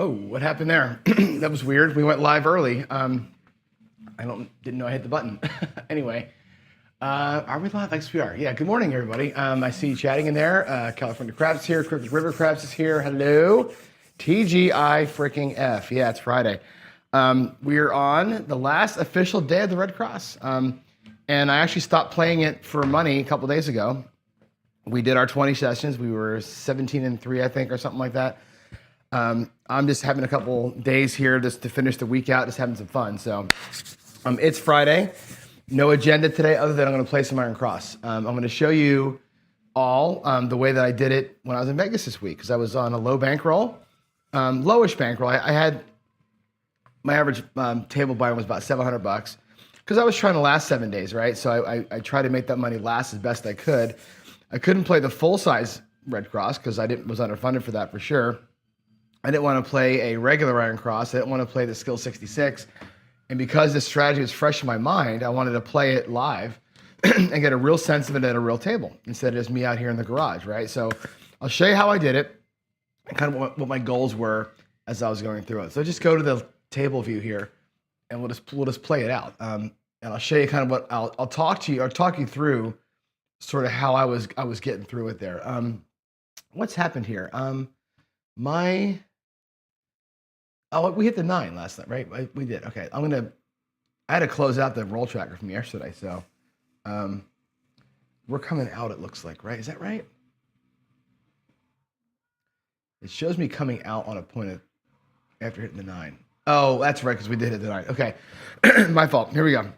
Oh, what happened there? That was weird. We went live early. Didn't know I hit the button. Anyway, are we live? I guess we are. Yeah. Good morning, everybody. I see you chatting in there. California Crabs is here. Crooked River Crabs is here. Hello. TGI freaking F. Yeah, it's Friday. We're on the last official day of the Red Cross. And I actually stopped playing it for money a couple days ago. We did our 20 sessions. We were 17-3, I think, or something like that. I'm just having a couple days here just to finish the week out, just having some fun. So it's Friday. No agenda today other than I'm going to play some Iron Cross. I'm going to show you all the way that I did it when I was in Vegas this week because I was on a low bankroll, lowish bankroll. I had my average table buy was about $700 because I was trying to last 7 days, right? So I tried to make that money last as best I could. I couldn't play the full size Red Cross because was underfunded for that for sure. I didn't want to play a regular Iron Cross. I didn't want to play the Skill 66. And because this strategy was fresh in my mind, I wanted to play it live and get a real sense of it at a real table instead of just me out here in the garage, right? So I'll show you how I did it and kind of what my goals were as I was going through it. So just go to the table view here and we'll just play it out. And I'll show you kind of what I'll talk you through sort of how I was getting through it there. What's happened here? We hit the 9 last night, right? We did. Okay, I had to close out the roll tracker from yesterday, so we're coming out, it looks like, right? Is that right? It shows me coming out on a point after hitting the 9. Oh, that's right, because we did hit the 9. Okay, my fault. Here we go.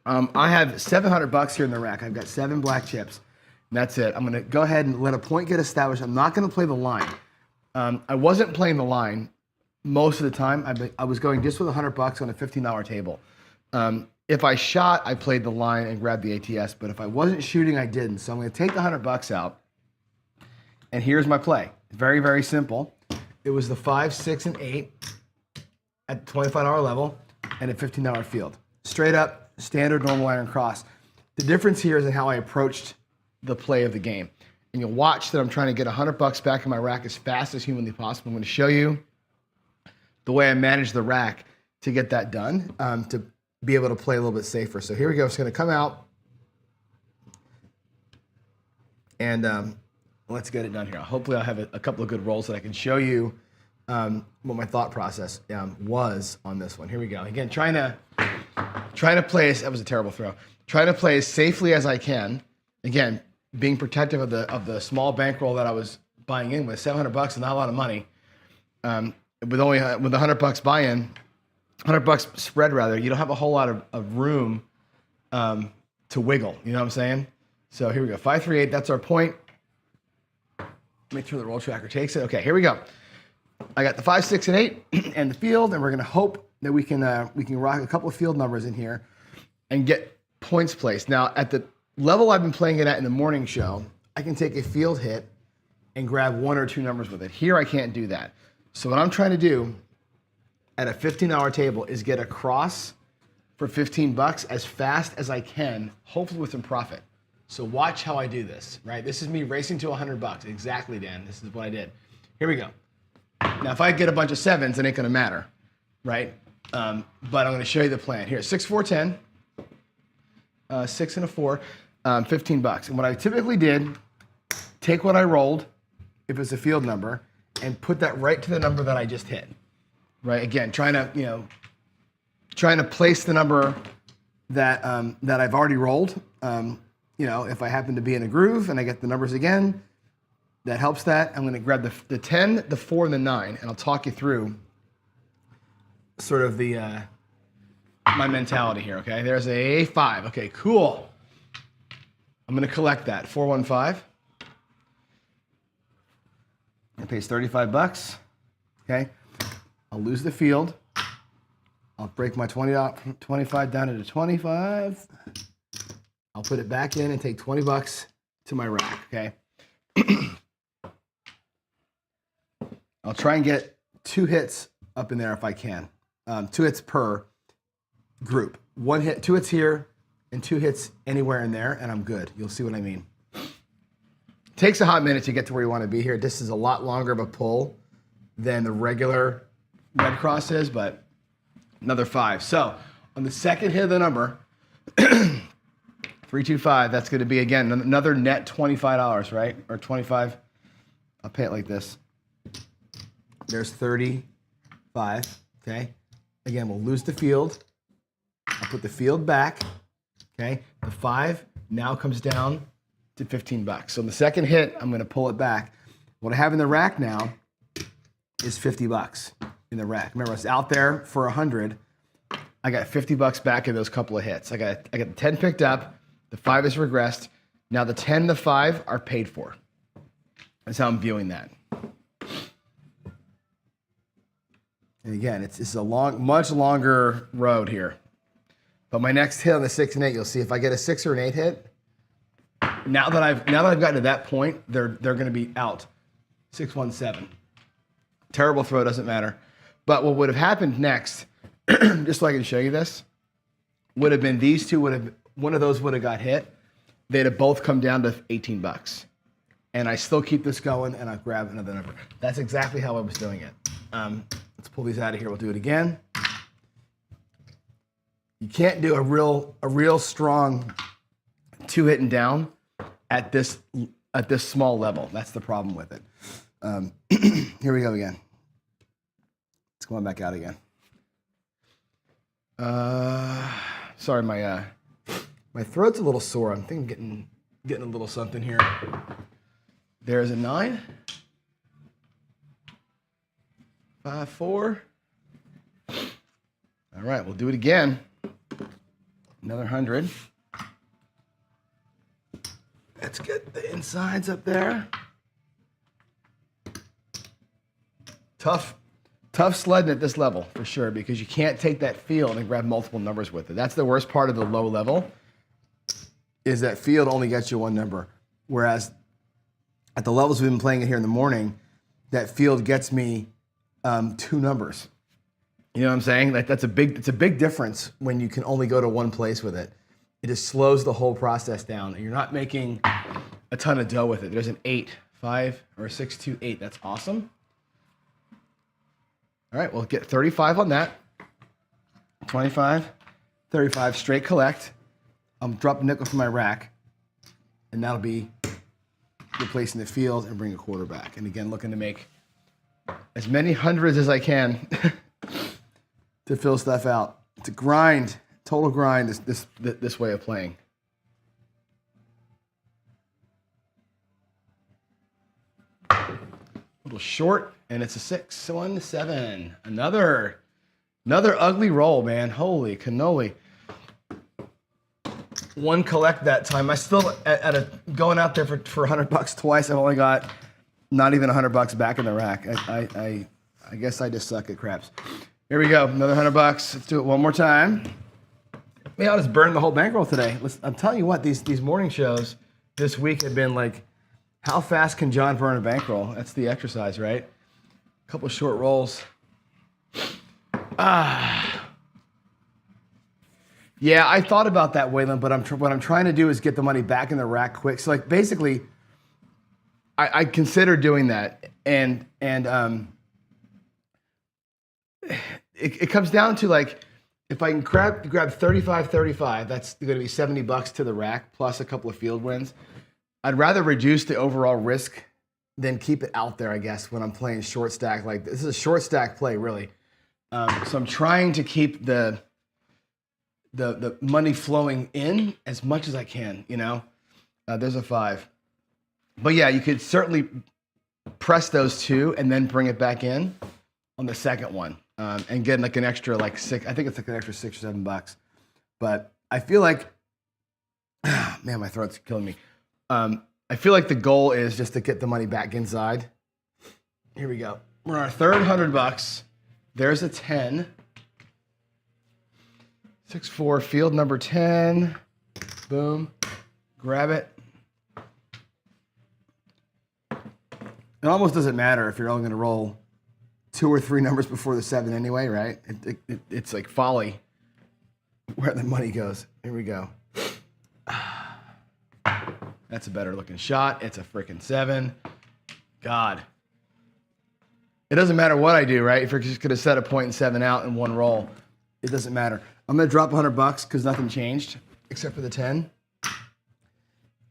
I have $700 here in the rack. I've got 7 black chips. And that's it. I'm going to go ahead and let a point get established. I'm not going to play the line. I wasn't playing the line most of the time. I was going just with $100 on a $15 table. If I shot, I played the line and grabbed the ATS. But if I wasn't shooting, I didn't. So I'm going to take the $100 out. And here's my play. Very, very simple. It was the 5, 6, and 8 at the $25 level and a $15 field. Straight up. Standard normal Iron Cross. The difference here is in how I approached the play of the game. And you'll watch that I'm trying to get $100 back in my rack as fast as humanly possible. I'm going to show you the way I manage the rack to get that done, to be able to play a little bit safer. So here we go. It's going to come out. And let's get it done here. Hopefully I'll have a couple of good rolls that I can show you what my thought process was on this one. Here we go. Again, trying to play, that was a terrible throw. Trying to play as safely as I can. Again, being protective of the small bankroll that I was buying in with. $700 is not a lot of money. With $100 buy-in, $100 spread rather, you don't have a whole lot of room to wiggle. You know what I'm saying? So here we go. 5, 3, 8. That's our point. Make sure the roll tracker takes it. Okay, here we go. I got the 5, 6, and 8 and the field, and we're going to hope that we can rock a couple of field numbers in here and get points placed. Now, at the level I've been playing it at in the morning show, I can take a field hit and grab 1 or 2 numbers with it. Here, I can't do that. So what I'm trying to do at a $15 table is get across for $15 as fast as I can, hopefully with some profit. So watch how I do this, right? This is me racing to $100. Exactly, Dan. This is what I did. Here we go. Now, if I get a bunch of 7s, it ain't going to matter, right? But I'm going to show you the plan. Here, 6, 4, 10, 6 and a 4, $15. And what I typically did, take what I rolled, if it's a field number, and put that right to the number that I just hit, right? Again, trying to place the number that I've already rolled. If I happen to be in a groove and I get the numbers again, that helps that. I'm going to grab the 10, the 4, and the 9, and I'll talk you through sort of my mentality here, okay? There's a 5. Okay, cool. I'm going to collect that. 415. It pays $35. Okay? I'll lose the field. I'll break my 25 down into 25. I'll put it back in and take $20 to my rack, okay? I'll try and get 2 hits up in there if I can. 2 hits per group. 1 hit, 2 hits here, and 2 hits anywhere in there, and I'm good. You'll see what I mean. Takes a hot minute to get to where you want to be here. This is a lot longer of a pull than the regular Red Cross is, but another 5. So on the second hit of the number, 325, that's going to be, again, another net $25, right? Or 25. I'll pay it like this. There's 35, okay? Again, we'll lose the field. I'll put the field back, okay? The 5 now comes down to $15. So in the second hit, I'm going to pull it back. What I have in the rack now is $50 in the rack. Remember, I was out there for 100. I got $50 back in those couple of hits. I got the 10 picked up. The 5 is regressed. Now the 10 and the 5 are paid for. That's how I'm viewing that. And again, it's a much longer road here. But my next hit on the 6 and 8, you'll see if I get a 6 or an 8 hit. Now that I've gotten to that point, they're going to be out. 617. Terrible throw, doesn't matter. But what would have happened next, just so I can show you this, would have been these two one of those would have got hit. They'd have both come down to $18. And I still keep this going, and I grab another number. That's exactly how I was doing it. Let's pull these out of here. We'll do it again. You can't do a real strong 2 hitting down at this small level. That's the problem with it. Here we go again. It's going back out again. Sorry, my throat's a little sore. I think I'm getting a little something here. There's a 9. 5, 4. All right, we'll do it again. Another 100. Let's get the insides up there. Tough sledding at this level for sure, because you can't take that field and grab multiple numbers with it. That's the worst part of the low level, is that field only gets you one number. Whereas at the levels we've been playing it here in the morning, that field gets me 2 numbers. You know what I'm saying? Like it's a big difference when you can only go to one place with it. It just slows the whole process down, and you're not making a ton of dough with it. There's an 8, 5, or 6, 2, 8. That's awesome. All right, we'll get 35 on that. 25, 35, straight collect. I'm dropping a nickel from my rack, and that'll be replacing the field and bring a quarter back. And again, looking to make as many hundreds as I can to fill stuff out. It's a grind, total grind, this way of playing. A little short, and it's a 6, 1, 7. Another ugly roll, man. Holy cannoli. 1 collect that time. I still, going out there for $100 twice, I've only got not even $100 back in the rack. I guess I just suck at craps. Here we go, another $100. Let's do it one more time. Maybe I'll just burn the whole bankroll today. I'm telling you what, these morning shows this week have been like, how fast can John burn a bankroll? That's the exercise, right? A couple short rolls. Yeah, I thought about that, Waylon, but what I'm trying to do is get the money back in the rack quick. So like basically, I consider doing that, and it comes down to like, if I can grab 35, that's going to be $70 to the rack plus a couple of field wins. I'd rather reduce the overall risk than keep it out there, I guess, when I'm playing short stack. Like this is a short stack play, really. So I'm trying to keep the money flowing in as much as I can, you know. There's a 5. But yeah, you could certainly press those 2 and then bring it back in on the second one, and get like an extra like 6. I think it's like an extra $6 or $7. But I feel like, man, my throat's killing me. I feel like the goal is just to get the money back inside. Here we go. We're on our third $100. There's a 10. 6-4, field number 10. Boom. Grab it. It almost doesn't matter if you're only going to roll 2 or 3 numbers before the 7 anyway, right? It's like folly where the money goes. Here we go. That's a better looking shot. It's a freaking 7. God. it doesn't matter what I do, right? If you're just gonna set a point and 7 out in one roll, it doesn't matter. I'm gonna drop $100 because nothing changed except for the 10.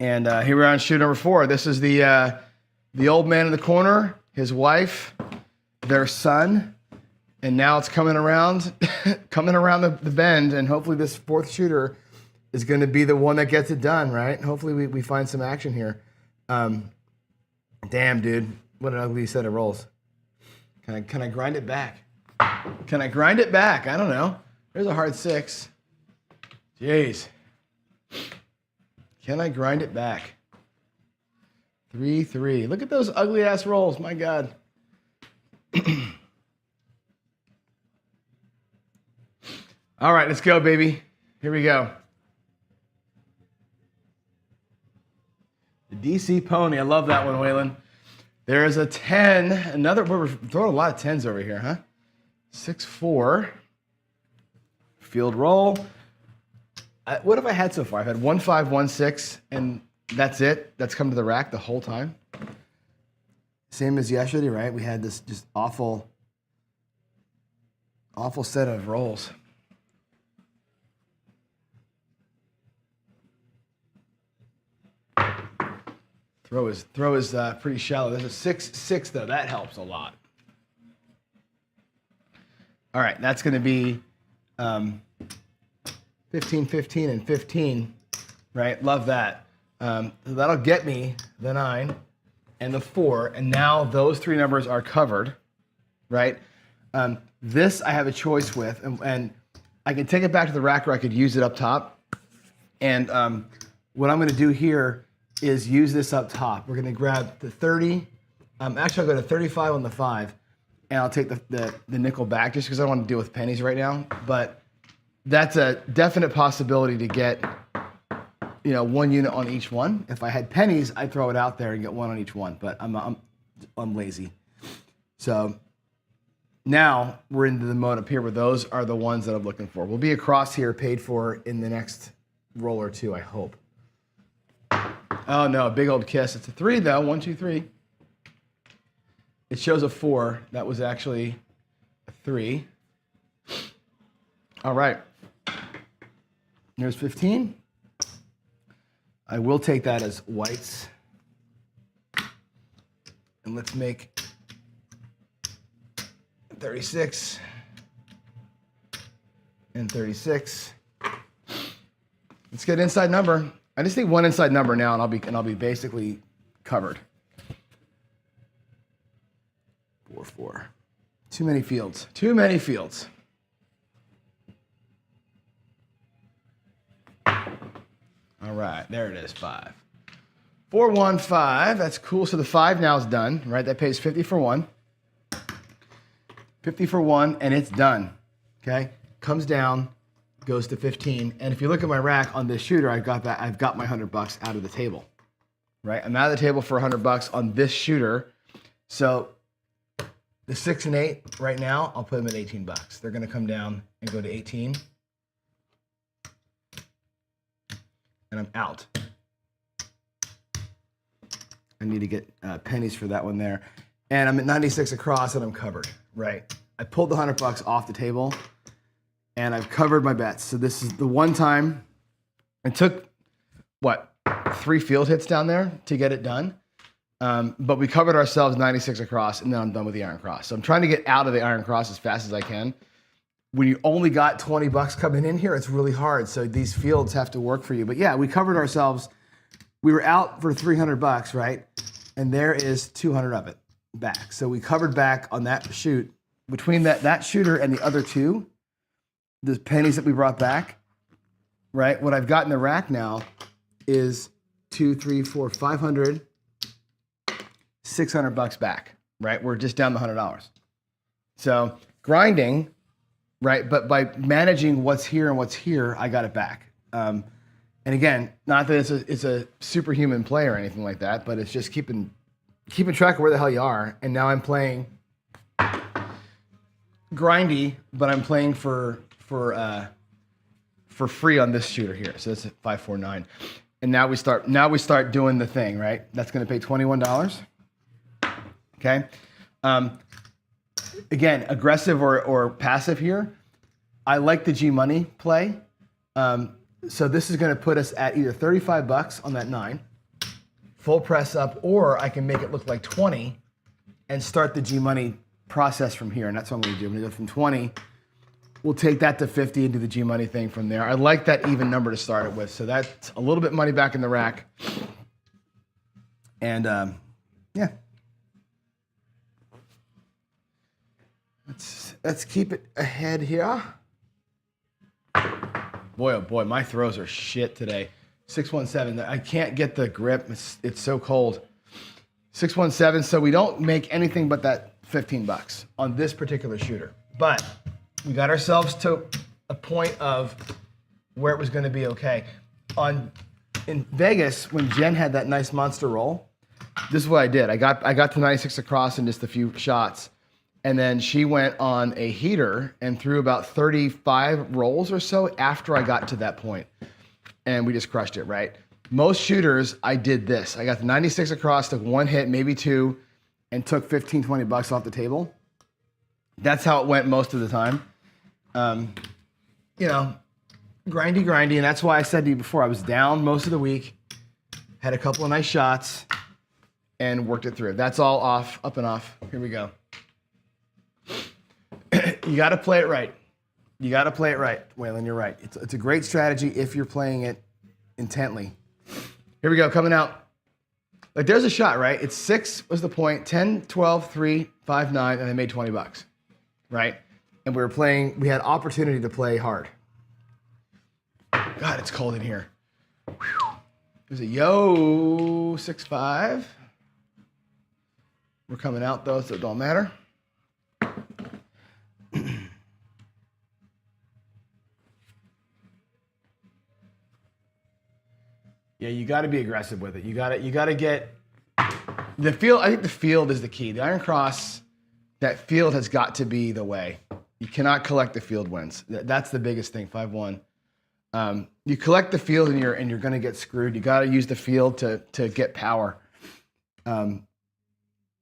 And here we are on shoe number 4. This is the old man in the corner, his wife, their son, and now it's coming around, coming around the bend, and hopefully this 4th shooter is going to be the one that gets it done, right? Hopefully we find some action here. Damn, dude, what an ugly set of rolls. Can I grind it back? Can I grind it back? I don't know. There's a hard 6. Jeez. Can I grind it back? 3, 3. Look at those ugly ass rolls. My God. All right, let's go, baby. Here we go. The DC Pony. I love that one, Waylon. There's a 10. Another. We're throwing a lot of 10s over here, huh? 6, 4. Field roll. What have I had so far? I've had 1, 5, 1, 6, and that's it. That's come to the rack the whole time. Same as yesterday, right? We had this just awful set of rolls. Throw is pretty shallow. There's a 6, 6 though. That helps a lot. All right, that's going to be 15, 15, and 15, right? Love that. That'll get me the 9 and the 4, and now those 3 numbers are covered, right? This I have a choice with, and I can take it back to the rack, or I could use it up top. And what I'm going to do here is use this up top. We're going to grab the 30. Actually, I'll go to 35 on the 5, and I'll take the nickel back just because I don't want to deal with pennies right now. But that's a definite possibility to get, 1 unit on each one. If I had pennies, I'd throw it out there and get 1 on each one, but I'm lazy. So now we're into the mode up here where those are the ones that I'm looking for. We'll be across here paid for in the next roll or 2, I hope. Oh no, big old kiss. It's a 3 though, 1, 2, 3. It shows a 4. That was actually a 3. All right. Here's 15. I will take that as whites. And let's make 36 and 36. Let's get inside number. I just need 1 inside number now, and I'll be basically covered. 4, 4. Too many fields. Too many fields. All right, there it is, 5. 4, 1, 5. That's cool. So the 5 now is done, right? That pays 50 for 1. 50 for 1, and it's done. Okay, comes down, goes to 15. And if you look at my rack on this shooter, I've got my $100 out of the table, right? I'm out of the table for $100 on this shooter. So the 6 and 8 right now, I'll put them at $18. They're going to come down and go to 18. And I'm out. I need to get pennies for that one there. And I'm at 96 across and I'm covered, right? I pulled the $100 off the table and I've covered my bets. So this is the one time I took, 3 field hits down there to get it done. But we covered ourselves 96 across and then I'm done with the iron cross. So I'm trying to get out of the iron cross as fast as I can. When you only got $20 coming in here, it's really hard. So these fields have to work for you. But yeah, we covered ourselves. We were out for $300, right? And there is 200 of it back. So we covered back on that shoot. Between that shooter and the other 2, the pennies that we brought back, right? What I've got in the rack now is 2, 3, 4, 500, $600 back, right? We're just down the $100. So grinding, right? But by managing what's here and what's here, I got it back. And again, not that it's a superhuman play or anything like that, but it's just keeping track of where the hell you are. And now I'm playing grindy, but I'm playing for free on this shooter here. So that's a 5, 4, 9. And now we start doing the thing, right? That's going to pay $21. Okay. again, aggressive or passive here. I like the G money play. So this is going to put us at either 35 bucks on that 9, full press up, or I can make it look like 20 and start the G money process from here. And that's what I'm going to do. I'm going to go from 20. We'll take that to 50 and do the G money thing from there. I like that even number to start it with. So that's a little bit of money back in the rack. And yeah. Let's keep it ahead here. Boy, oh boy, my throws are shit today. 617, I can't get the grip. It's so cold. 617, so we don't make anything but that 15 bucks on this particular shooter. But we got ourselves to a point of where it was going to be okay. In Vegas, when Jen had that nice monster roll, this is what I did. I got to 96 across in just a few shots. And then she went on a heater and threw about 35 rolls or so after I got to that point. And we just crushed it, right? Most shooters, I did this. I got the 96 across, took one hit, maybe two, and took 15, 20 bucks off the table. That's how it went most of the time. You know, grindy, and that's why I said to you before, I was down most of the week, had a couple of nice shots, and worked it through. That's all off, up and off. Here we go. You got to play it right. You got to play it right, Waylon. You're right. It's a great strategy if you're playing it intently. Here we go, coming out. Like there's a shot, right? It's 6 was the point, 10, 12, 3, 5, 9, and I made 20 bucks, right? And we had opportunity to play hard. God, it's cold in here. There's a yo, 6-5. We're coming out though, so it don't matter. Yeah, you got to be aggressive with it. You got to get the field. I think the field is the key. The Iron Cross, that field has got to be the way. You cannot collect the field wins. That's the biggest thing. 5-1. You collect the field and you're going to get screwed. You got to use the field to get power. And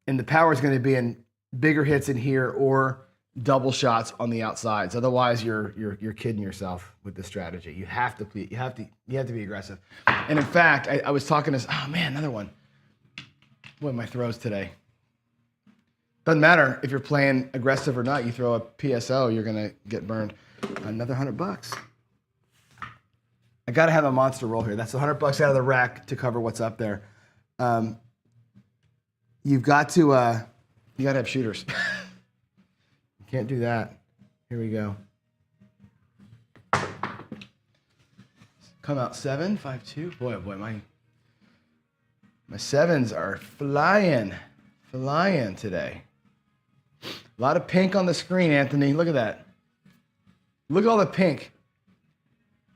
the power is going to be in bigger hits in here or double shots on the outsides. Otherwise, you're kidding yourself with this strategy. You have to be aggressive. And in fact, I was talking to another one. What are my throws today? Doesn't matter if you're playing aggressive or not. You throw a PSO, you're gonna get burned. Another $100. I gotta have a monster roll here. That's $100 out of the rack to cover what's up there. You've got to you gotta have shooters. Can't do that. Here we go. Come out 7, 5, 2. Boy, oh boy, my sevens are flying today. A lot of pink on the screen, Anthony. Look at that. Look at all the pink.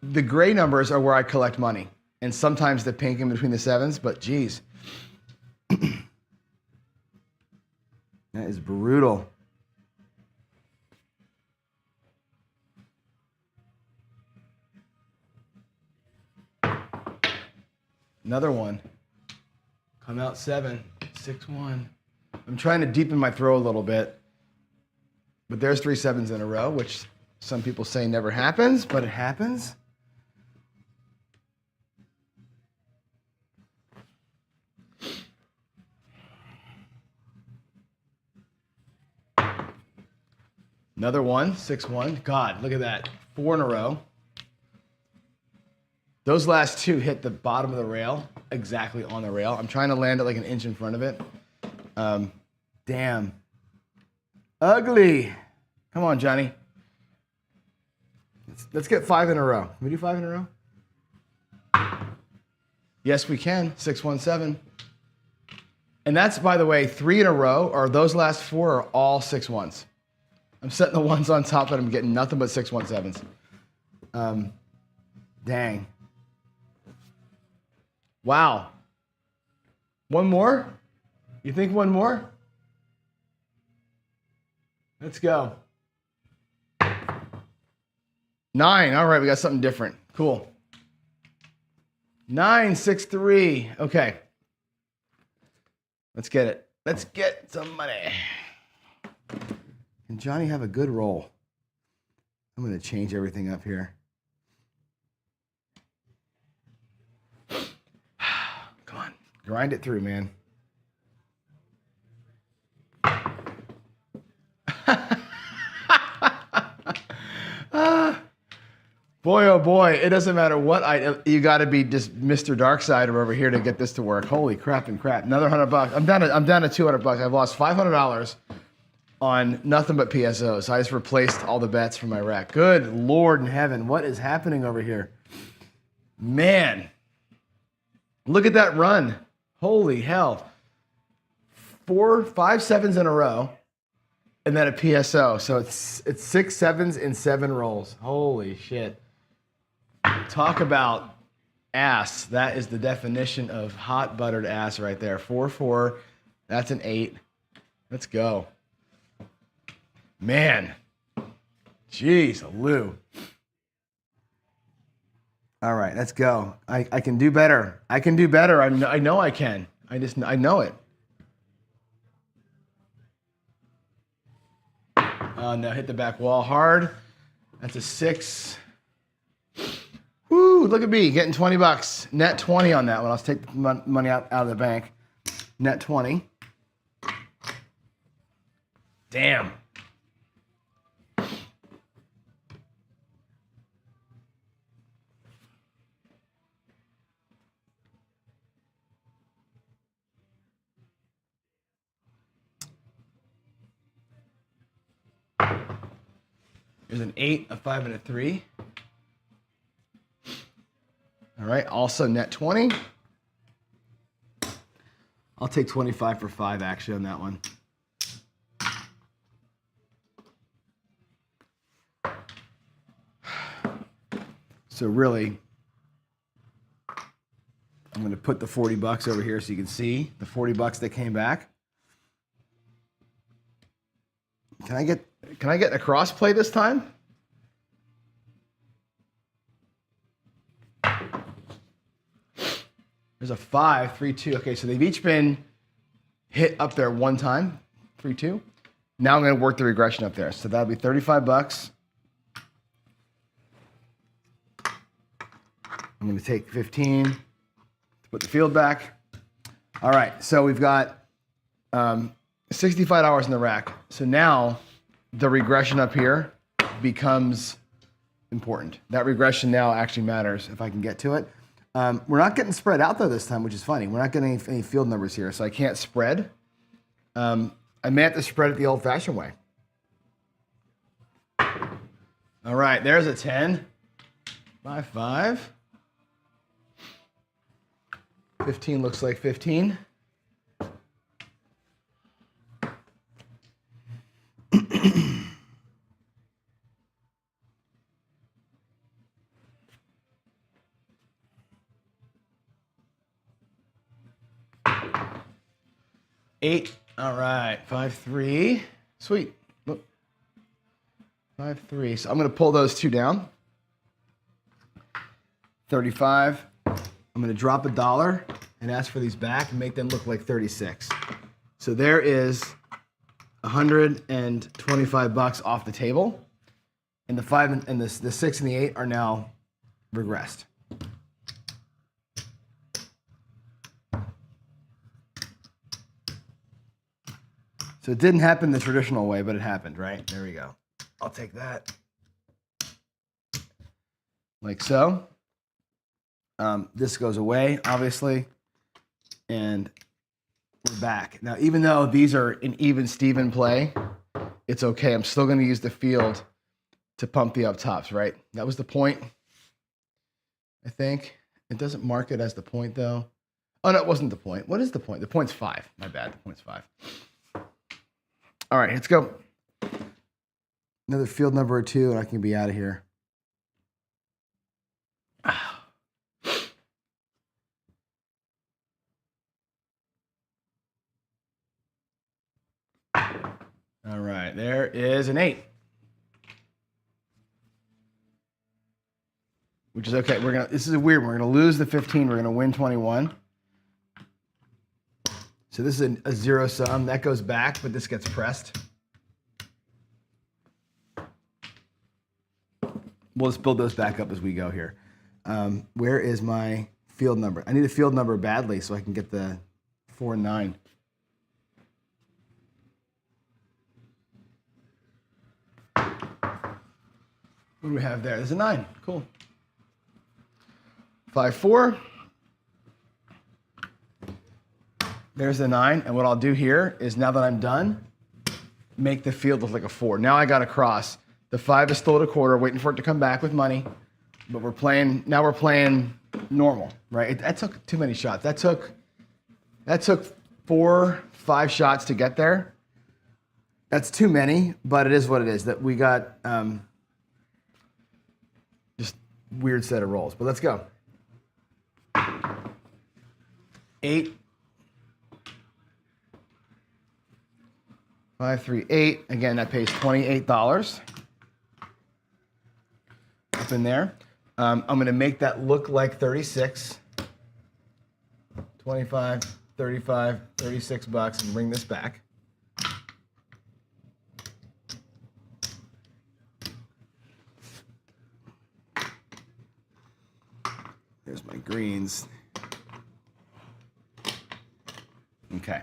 The gray numbers are where I collect money, and sometimes the pink in between the sevens, but geez. That is brutal. Another one. Come out 7, 6-1. I'm trying to deepen my throw a little bit, but there's 3 sevens in a row, which some people say never happens, but it happens. Another one, 6-1. God, look at that. 4 in a row. Those last 2 hit the bottom of the rail, exactly on the rail. I'm trying to land it like an inch in front of it. Damn. Ugly. Come on, Johnny. Let's get 5 in a row. Can we do 5 in a row? Yes, we can. 6-1-7. And that's, by the way, 3 in a row, or those last 4 are all 6-1s. I'm setting the ones on top, and I'm getting nothing but 6-1-7s. Dang. Wow. One more? You think one more? Let's go. 9. All right, we got something different. Cool. 9, 6, 3. Okay. Let's get it. Let's get some money. Can Johnny have a good roll? I'm going to change everything up here. Come on. Grind it through, man. Boy, oh boy, it doesn't matter what you got to be just Mr. Darkside over here to get this to work. Holy crap and crap. Another $100. I'm down to $200. I've lost $500 on nothing but PSOs. So I just replaced all the bets from my rack. Good Lord in heaven, what is happening over here? Man, look at that run. Holy hell. 5 sevens in a row. And then a PSO. So it's 6 sevens in 7 rolls. Holy shit. Talk about ass. That is the definition of hot buttered ass right there. 4-4. That's an 8. Let's go. Man. Jeez, Lou. All right, let's go. I can do better. I can do better. I know I can. I know it. Oh, no, hit the back wall hard. That's a 6. Woo, look at me, getting $20. Net 20 on that one. Let's take the money out of the bank. Net 20. Damn. There's an 8, a 5, and a 3. All right, also net 20. I'll take 25 for 5 actually on that one. So really, I'm going to put the $40 over here so you can see the $40 that came back. Can I get a cross play this time? There's a 5, 3, 2. Okay, so they've each been hit up there one time, 3, 2. Now I'm going to work the regression up there. So that'll be $35. I'm going to take 15 to put the field back. All right, so we've got $65 in the rack. So now the regression up here becomes important. That regression now actually matters if I can get to it. We're not getting spread out though this time, which is funny. We're not getting any field numbers here, so I can't spread. I may have to spread it the old-fashioned way. All right, there's a 10 by 5. 15 looks like 15. Eight. All right. 5, 3. Sweet. Look. 5, 3. So I'm going to pull those two down. 35. I'm going to drop $1 and ask for these back and make them look like 36. So there is $125 off the table, and the 5 and the 6 and the 8 are now regressed. So it didn't happen the traditional way, but it happened, right? There we go. I'll take that. Like so. This goes away, obviously, and we're back. Now, even though these are an even Steven play, it's okay. I'm still going to use the field to pump the up tops, right? That was the point, I think. It doesn't mark it as the point, though. Oh, no, it wasn't the point. What is the point? The point's 5. My bad. The point's 5. All right, let's go. Another field number or 2, and I can be out of here. All right, there is an 8. Which is okay. This is a weird one. We're gonna lose the 15. We're gonna win 21. So this is a 0 sum. That goes back, but this gets pressed. we'll just build those back up as we go here. Where is my field number? I need a field number badly so I can get the 4 and 9. What do we have there? There's a 9. Cool. 5, 4. There's the 9. And what I'll do here is, now that I'm done, make the field look like a 4. Now I got a cross. The 5 is still at a quarter, waiting for it to come back with money. But we're playing normal, right? That took too many shots. That took 4, 5 shots to get there. That's too many, but it is what it is. That we got just weird set of rolls. But let's go. 8. 5, 3, 8. Again, that pays $28 up in there. I'm going to make that look like 36. 25, 35, 36 bucks, and bring this back. There's my greens. Okay.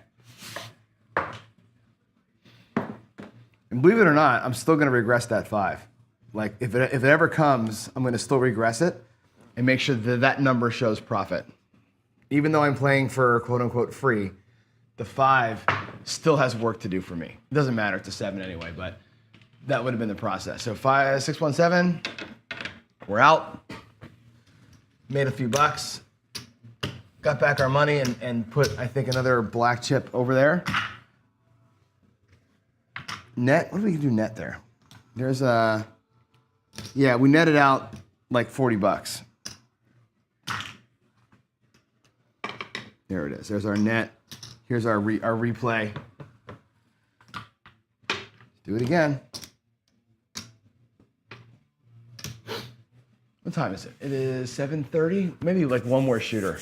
And believe it or not, I'm still going to regress that 5. Like, if it ever comes, I'm going to still regress it and make sure that that number shows profit. Even though I'm playing for quote-unquote free, the 5 still has work to do for me. It doesn't matter, it's a 7 anyway, but that would have been the process. So 5, 6, 1, 7, we're out. Made a few bucks. Got back our money and put, I think, another black chip over there. Net, what do we do net there? There's a, yeah, we netted out like 40 bucks. There it is. There's our net. Here's our replay. Do it again. What time is it? It is 7:30. Maybe like one more shooter.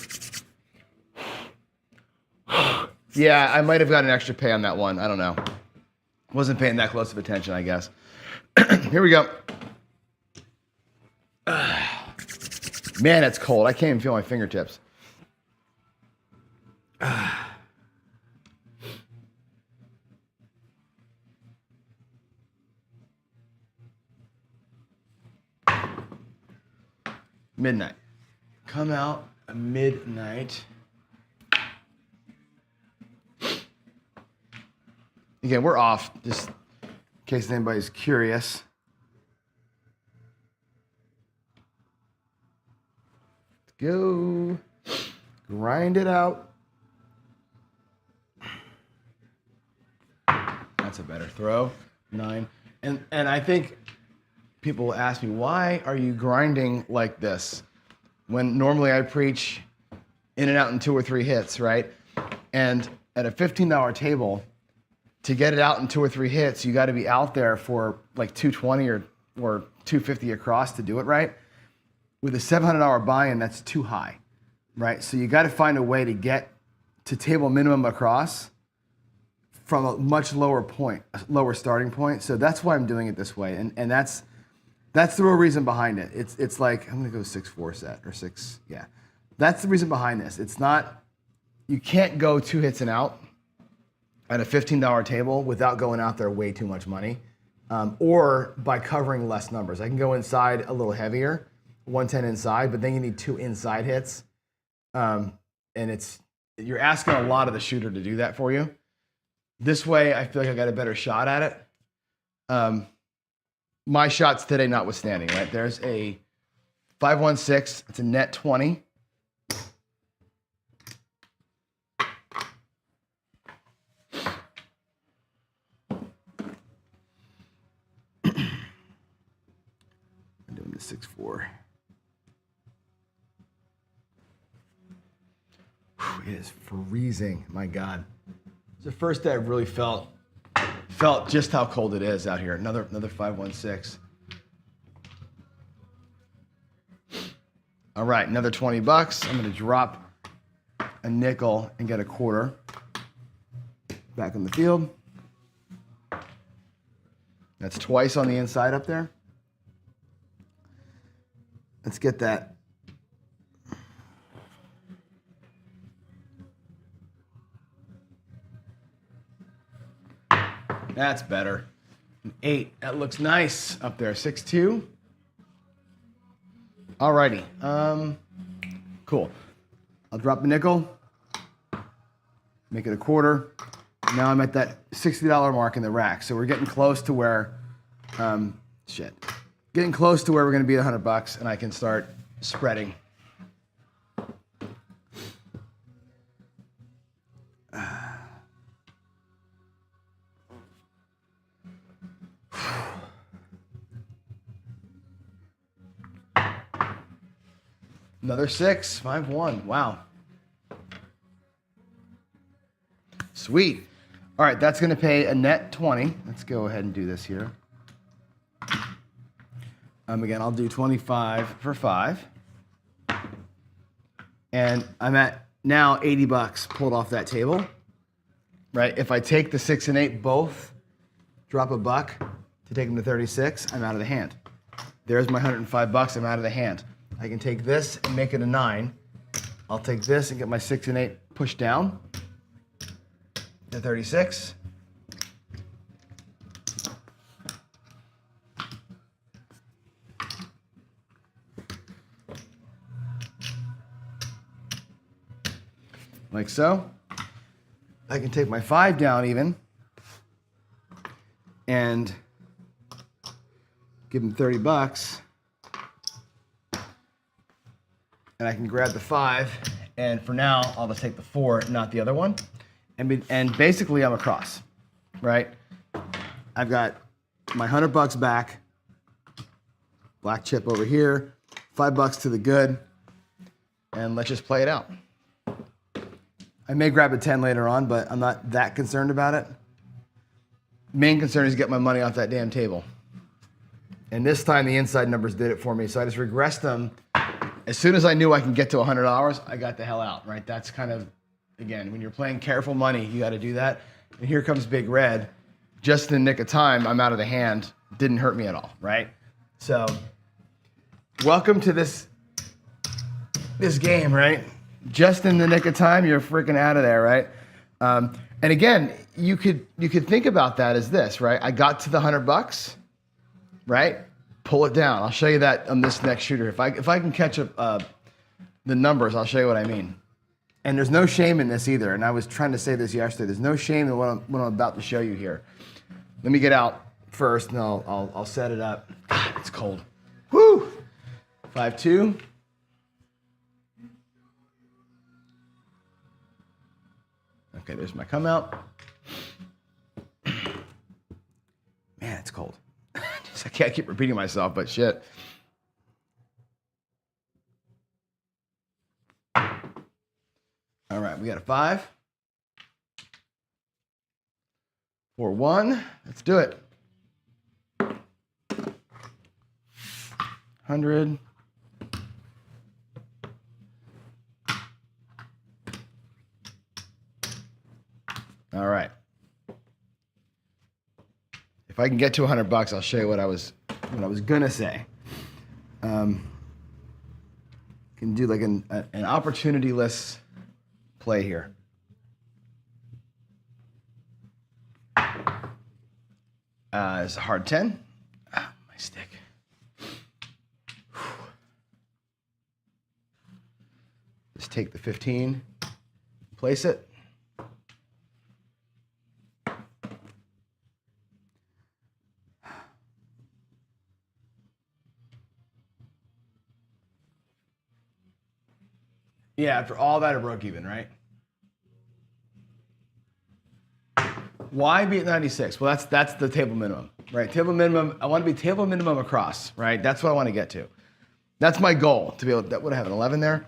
Yeah, I might have got an extra pay on that one. I don't know. Wasn't paying that close of attention, I guess. Here we go. Man, it's cold. I can't even feel my fingertips. Midnight. Come out at midnight. Again, we're off, just in case anybody's curious. Let's go. Grind it out. That's a better throw. 9. And I think people will ask me, why are you grinding like this? When normally I preach in and out in 2 or 3 hits, right? And at a $15 table, to get it out in 2 or 3 hits, you got to be out there for like 220 or 250 across to do it right. With a $700 buy-in, that's too high, right? So you got to find a way to get to table minimum across from a much lower point, a lower starting point. So that's why I'm doing it this way, and that's the real reason behind it. It's like, I'm gonna go 6-4 set or 6, yeah. That's the reason behind this. It's not, you can't go 2 hits and out at a $15 table without going out there way too much money, or by covering less numbers. I can go inside a little heavier, 110 inside, but then you need 2 inside hits. And you're asking a lot of the shooter to do that for you. This way, I feel like I got a better shot at it. My shots today notwithstanding, right? There's a 5-1-6, it's a net 20. I'm doing the 6-4. It is freezing, my God. It's the first day I really felt just how cold it is out here. Another 5-1-6. All right, another 20 bucks. I'm gonna drop a nickel and get a quarter. Back on the field. That's twice on the inside up there. Let's get that. That's better. An 8. That looks nice up there. 6-2. Alrighty. Cool. I'll drop a nickel. Make it a quarter. Now I'm at that $60 mark in the rack. So we're getting close to where, getting close to where we're going to be at $100, and I can start spreading. Another 6, 5-1. Wow. Sweet. All right, that's going to pay a net 20. Let's go ahead and do this here. Again, I'll do 25 for 5. And I'm at now $80 pulled off that table. Right? If I take the 6 and 8 both, drop a buck to take them to 36, I'm out of the hand. There's my $105. I'm out of the hand. I can take this and make it a 9. I'll take this and get my 6 and 8 pushed down to 36. Like so. I can take my 5 down even and give him $30. And I can grab the 5, and for now, I'll just take the 4, not the other one. And basically, I'm across, right? I've got my $100 back, black chip over here, $5 to the good, and let's just play it out. I may grab a 10 later on, but I'm not that concerned about it. Main concern is get my money off that damn table. And this time, the inside numbers did it for me, so I just regressed them. As soon as I knew I can get to $100, I got the hell out, right? That's kind of, again, when you're playing careful money, you got to do that. And here comes Big Red. Just in the nick of time, I'm out of the hand. Didn't hurt me at all, right? So, welcome to this game, right? Just in the nick of time, you're freaking out of there, right? And again, you could think about that as this, right? I got to the $100, right? Pull it down. I'll show you that on this next shooter. If I can catch up the numbers, I'll show you what I mean. And there's no shame in this either. And I was trying to say this yesterday. There's no shame in what I'm about to show you here. Let me get out first, and I'll set it up. God, it's cold. Woo! 5-2. Okay, there's my come out. Man, it's cold. I can't keep repeating myself, but shit. All right, we got a 5. 4-1. Let's do it. 100. All right. If I can get to $100, I'll show you what I was gonna say. Can do like an opportunity-less play here. It's a hard 10. Ah, my stick. Just take the 15, place it. Yeah, after all that, it broke even, right? Why be at 96? Well, that's the table minimum, right? Table minimum, I want to be table minimum across, right? That's what I want to get to. That's my goal, to be able to, what do I have, an 11 there?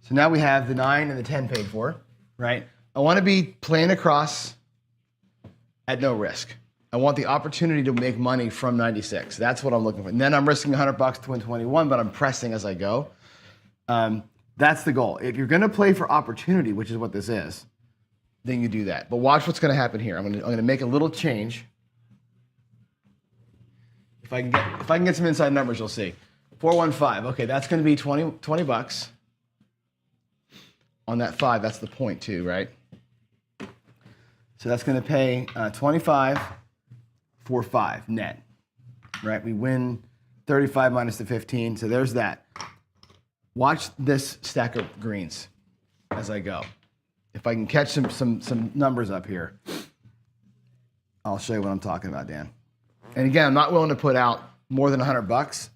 So now we have the 9 and the 10 paid for, right? I want to be playing across at no risk. I want the opportunity to make money from 96. That's what I'm looking for. And then I'm risking $100 to win 21, but I'm pressing as I go. That's the goal. If you're going to play for opportunity, which is what this is, then you do that. But watch what's going to happen here. I'm going to make a little change. If I can get some inside numbers, you'll see. 415. Okay, that's going to be 20 bucks on that 5. That's the point too, right? So that's going to pay 25 for 5 net, right? We win 35 minus the 15. So there's that. Watch this stack of greens as I go. If I can catch some numbers up here, I'll show you what I'm talking about, Dan. And again, I'm not willing to put out more than 100 bucks.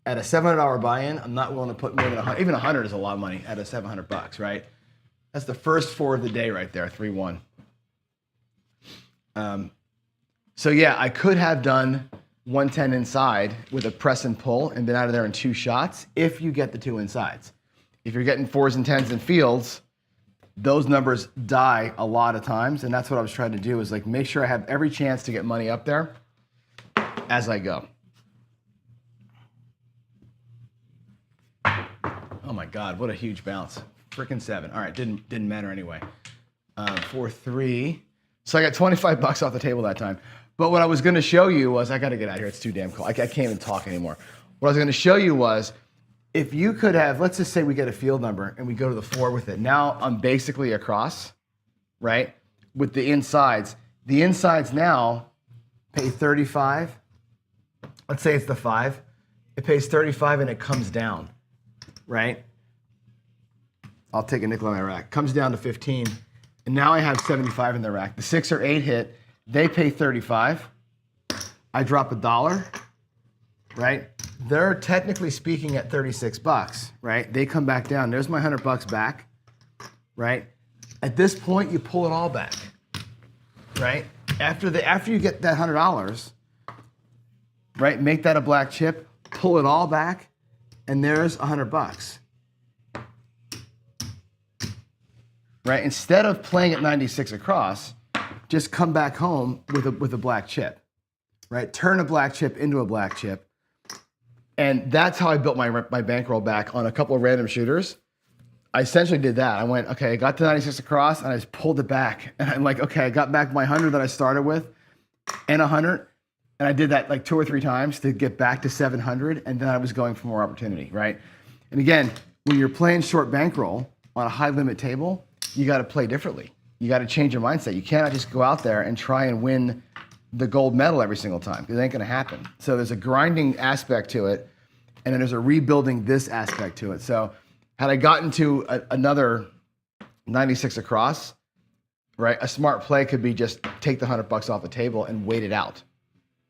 At a $700 buy-in, I'm not willing to put more than 100. Even 100 is a lot of money at a 700 bucks, right? That's the first 4 of the day right there, 3-1. So yeah, I could have done 110 inside with a press and pull and been out of there in 2 shots if you get the 2 insides. If you're getting 4s and 10s in fields, those numbers die a lot of times, and that's what I was trying to do, is like make sure I have every chance to get money up there as I go. Oh my God, what a huge bounce. Frickin' 7. All right, didn't matter anyway. 4-3. So I got 25 bucks off the table that time. But what I was gonna show you was, I gotta get out of here, it's too damn cold. I can't even talk anymore. What I was gonna show you was, if you could have, let's just say we get a field number and we go to the 4 with it. Now I'm basically across, right? With the insides. The insides now pay 35. Let's say it's the 5. It pays 35 and it comes down, right? I'll take a nickel on my rack. Comes down to 15. And now I have 75 in the rack. The 6 or 8 hit, they pay 35. I drop $1, right? They're technically speaking at 36 bucks, right? They come back down. There's my 100 bucks back, right? At this point, you pull it all back, right? After you get that $100, right? Make that a black chip, pull it all back, and there's 100 bucks. Right? Instead of playing at 96 across, just come back home with a black chip, right? Turn a black chip into a black chip. And that's how I built my bankroll back on a couple of random shooters. I essentially did that. I went, okay, I got to 96 across and I just pulled it back. And I'm like, okay, I got back my 100 that I started with and 100. And I did that like 2 or 3 times to get back to 700. And then I was going for more opportunity, right? And again, when you're playing short bankroll on a high limit table, you got to play differently. You got to change your mindset. You cannot just go out there and try and win the gold medal every single time. It ain't going to happen. So there's a grinding aspect to it, and then there's a rebuilding this aspect to it. So had I gotten to another 96 across, right, a smart play could be just take the 100 bucks off the table and wait it out,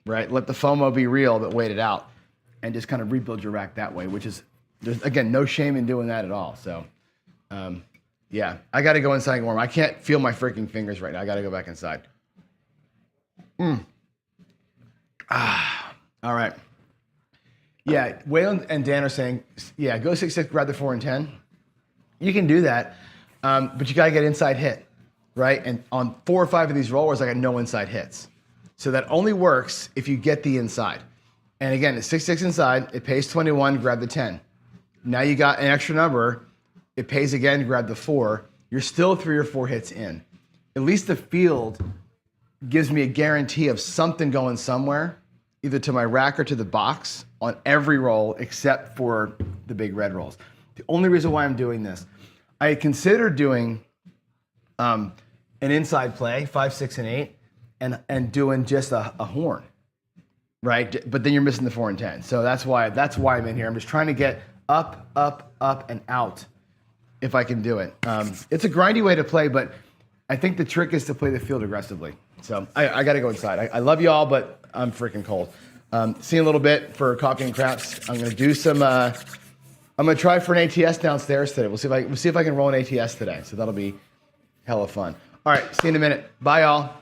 right? Let the FOMO be real, but wait it out and just kind of rebuild your rack that way, which is, there's, again, no shame in doing that at all. So, yeah, I got to go inside and warm. I can't feel my freaking fingers right now. I got to go back inside. All right. Yeah, Waylon and Dan are saying, yeah, go 6-6, grab the 4 and 10. You can do that, but you got to get inside hit, right? And on 4 or 5 of these rollers, I got no inside hits. So that only works if you get the inside. And again, it's 6-6 inside. It pays 21, grab the 10. Now you got an extra number. It pays again to grab the 4. You're still 3 or 4 hits in. At least the field gives me a guarantee of something going somewhere, either to my rack or to the box on every roll except for the big red rolls. The only reason why I'm doing this, I considered doing an inside play, 5, 6, and 8, and doing just a horn, right? But then you're missing the 4 and 10. So that's why I'm in here. I'm just trying to get up, up, up, and out if I can do it. It's a grindy way to play, but I think the trick is to play the field aggressively. So I got to go inside. I love you all, but I'm freaking cold. See you in a little bit for coffee and craps. I'm going to do some, I'm going to try for an ATS downstairs today. We'll see if I can roll an ATS today. So that'll be hella fun. All right, see you in a minute. Bye, y'all.